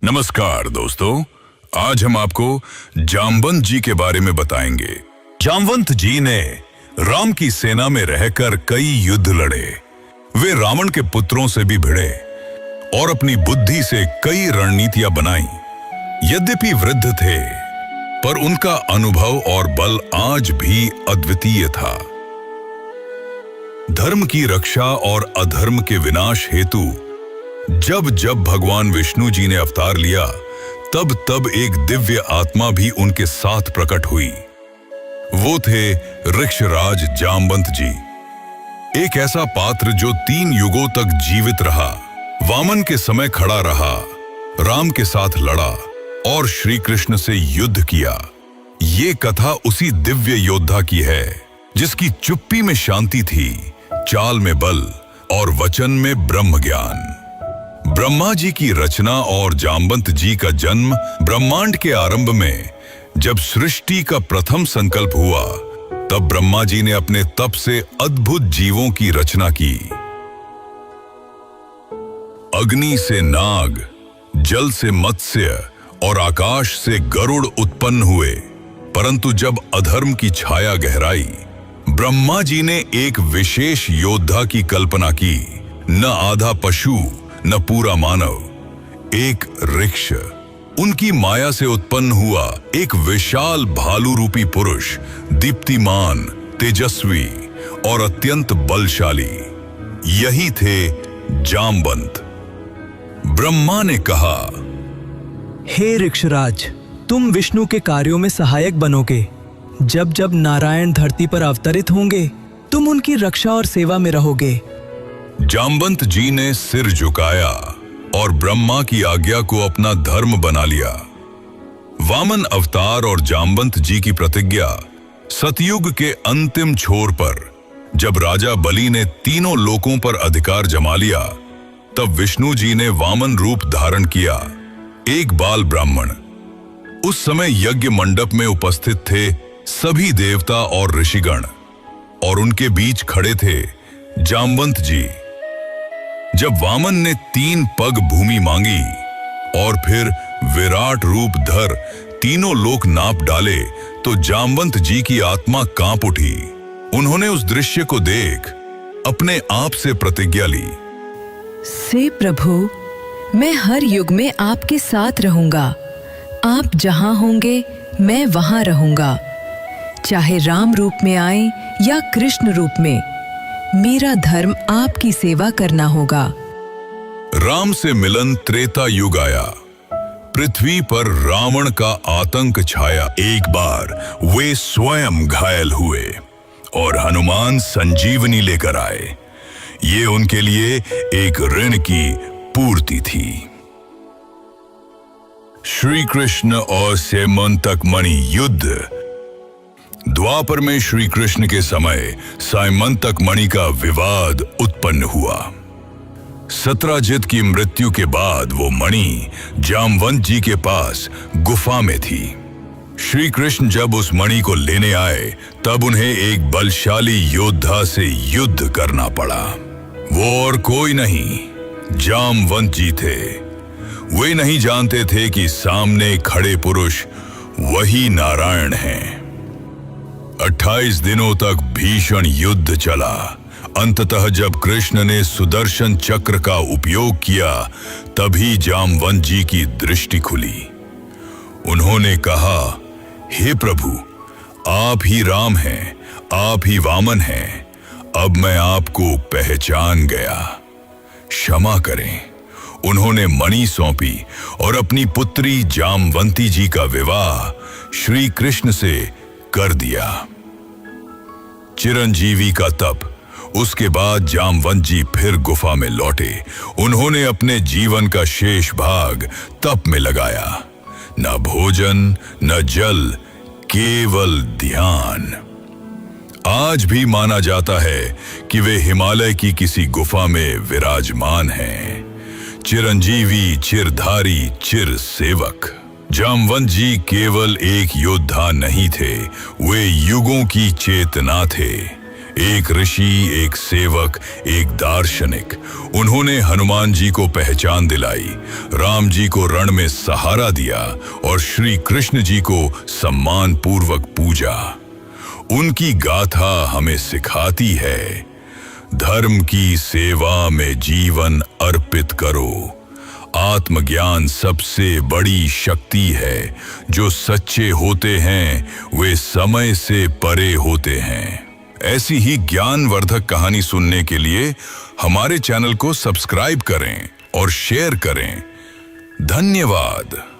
नमस्कार दोस्तों, आज हम आपको जामवंत जी के बारे में बताएंगे। जामवंत जी ने राम की सेना में रहकर कई युद्ध लड़े। वे रावण के पुत्रों से भी भिड़े और अपनी बुद्धि से कई रणनीतियां बनाई। यद्यपि वृद्ध थे, पर उनका अनुभव और बल आज भी अद्वितीय था। धर्म की रक्षा और अधर्म के विनाश हेतु जब जब भगवान विष्णु जी ने अवतार लिया, तब तब एक दिव्य आत्मा भी उनके साथ प्रकट हुई। वो थे ऋक्षराज जामवंत जी, एक ऐसा पात्र जो 3 युगों तक जीवित रहा, वामन के समय खड़ा रहा, राम के साथ लड़ा और श्री कृष्ण से युद्ध किया। ये कथा उसी दिव्य योद्धा की है जिसकी चुप्पी में शांति थी, चाल में बल और वचन में ब्रह्म ज्ञान। ब्रह्मा जी की रचना और जामवंत जी का जन्म ब्रह्मांड के आरंभ में जब सृष्टि का प्रथम संकल्प हुआ, तब ब्रह्मा जी ने अपने तप से अद्भुत जीवों की रचना की। अग्नि से नाग, जल से मत्स्य और आकाश से गरुड़ उत्पन्न हुए। परंतु जब अधर्म की छाया गहराई, ब्रह्मा जी ने एक विशेष योद्धा की कल्पना की। न आधा पशु न पूरा मानव, एक ऋक्ष। उनकी माया से उत्पन्न हुआ एक विशाल भालू रूपी पुरुष, दीप्तिमान, तेजस्वी और अत्यंत बलशाली। यही थे जामवंत। ब्रह्मा ने कहा, हे ऋक्षराज, तुम विष्णु के कार्यों में सहायक बनोगे। जब जब नारायण धरती पर अवतरित होंगे, तुम उनकी रक्षा और सेवा में रहोगे। जामवंत जी ने सिर झुकाया और ब्रह्मा की आज्ञा को अपना धर्म बना लिया। वामन अवतार और जामवंत जी की प्रतिज्ञा सतयुग के अंतिम छोर पर, जब राजा बलि ने तीनों लोकों पर अधिकार जमा लिया, तब विष्णु जी ने वामन रूप धारण किया, एक बाल ब्राह्मण। उस समय यज्ञ मंडप में उपस्थित थे सभी देवता और ऋषिगण, और उनके बीच खड़े थे जामवंत जी। जब वामन ने 3 पग भूमि मांगी और फिर विराट रूप धर तीनों लोक नाप डाले, तो जामवंत जी की आत्मा कांप उठी। उन्होंने उस दृश्य को देख अपने आप से प्रतिज्ञा ली, से प्रभु, मैं हर युग में आपके साथ रहूंगा। आप जहां होंगे मैं वहां रहूंगा। चाहे राम रूप में आए या कृष्ण रूप में, मेरा धर्म आपकी सेवा करना होगा। राम से मिलन त्रेता युग आया। पृथ्वी पर रावण का आतंक छाया। एक बार वे स्वयं घायल हुए और हनुमान संजीवनी लेकर आए। ये उनके लिए एक ऋण की पूर्ति थी। श्री कृष्ण और सैमंतक मणि युद्ध। द्वापर में श्री कृष्ण के समय सैमंतक मणि का विवाद उत्पन्न हुआ। सत्राजित की मृत्यु के बाद वो मणि जामवंत जी के पास गुफा में थी। श्री कृष्ण जब उस मणि को लेने आए, तब उन्हें एक बलशाली योद्धा से युद्ध करना पड़ा। वो और कोई नहीं, जामवंत जी थे। वे नहीं जानते थे कि सामने खड़े पुरुष वही नारायण हैं। 28 दिनों तक भीषण युद्ध चला। अंततः जब कृष्ण ने सुदर्शन चक्र का उपयोग किया, तभी जामवंत जी की दृष्टि खुली। उन्होंने कहा, हे प्रभु, आप ही राम हैं, आप ही वामन हैं। अब मैं आपको पहचान गया, क्षमा करें। उन्होंने मणि सौंपी और अपनी पुत्री जामवंती जी का विवाह श्री कृष्ण से कर दिया। चिरंजीवी का तप। उसके बाद जामवंत जी फिर गुफा में लौटे। उन्होंने अपने जीवन का शेष भाग तप में लगाया। न भोजन न जल, केवल ध्यान। आज भी माना जाता है कि वे हिमालय की किसी गुफा में विराजमान हैं। चिरंजीवी, चिरधारी, चिर सेवक। जामवंत जी केवल एक योद्धा नहीं थे, वे युगों की चेतना थे। एक ऋषि, एक सेवक, एक दार्शनिक। उन्होंने हनुमान जी को पहचान दिलाई, राम जी को रण में सहारा दिया और श्री कृष्ण जी को सम्मान पूर्वक पूजा। उनकी गाथा हमें सिखाती है, धर्म की सेवा में जीवन अर्पित करो। आत्मज्ञान सबसे बड़ी शक्ति है। जो सच्चे होते हैं वे समय से परे होते हैं। ऐसी ही ज्ञानवर्धक कहानी सुनने के लिए हमारे चैनल को सब्सक्राइब करें और शेयर करें। धन्यवाद।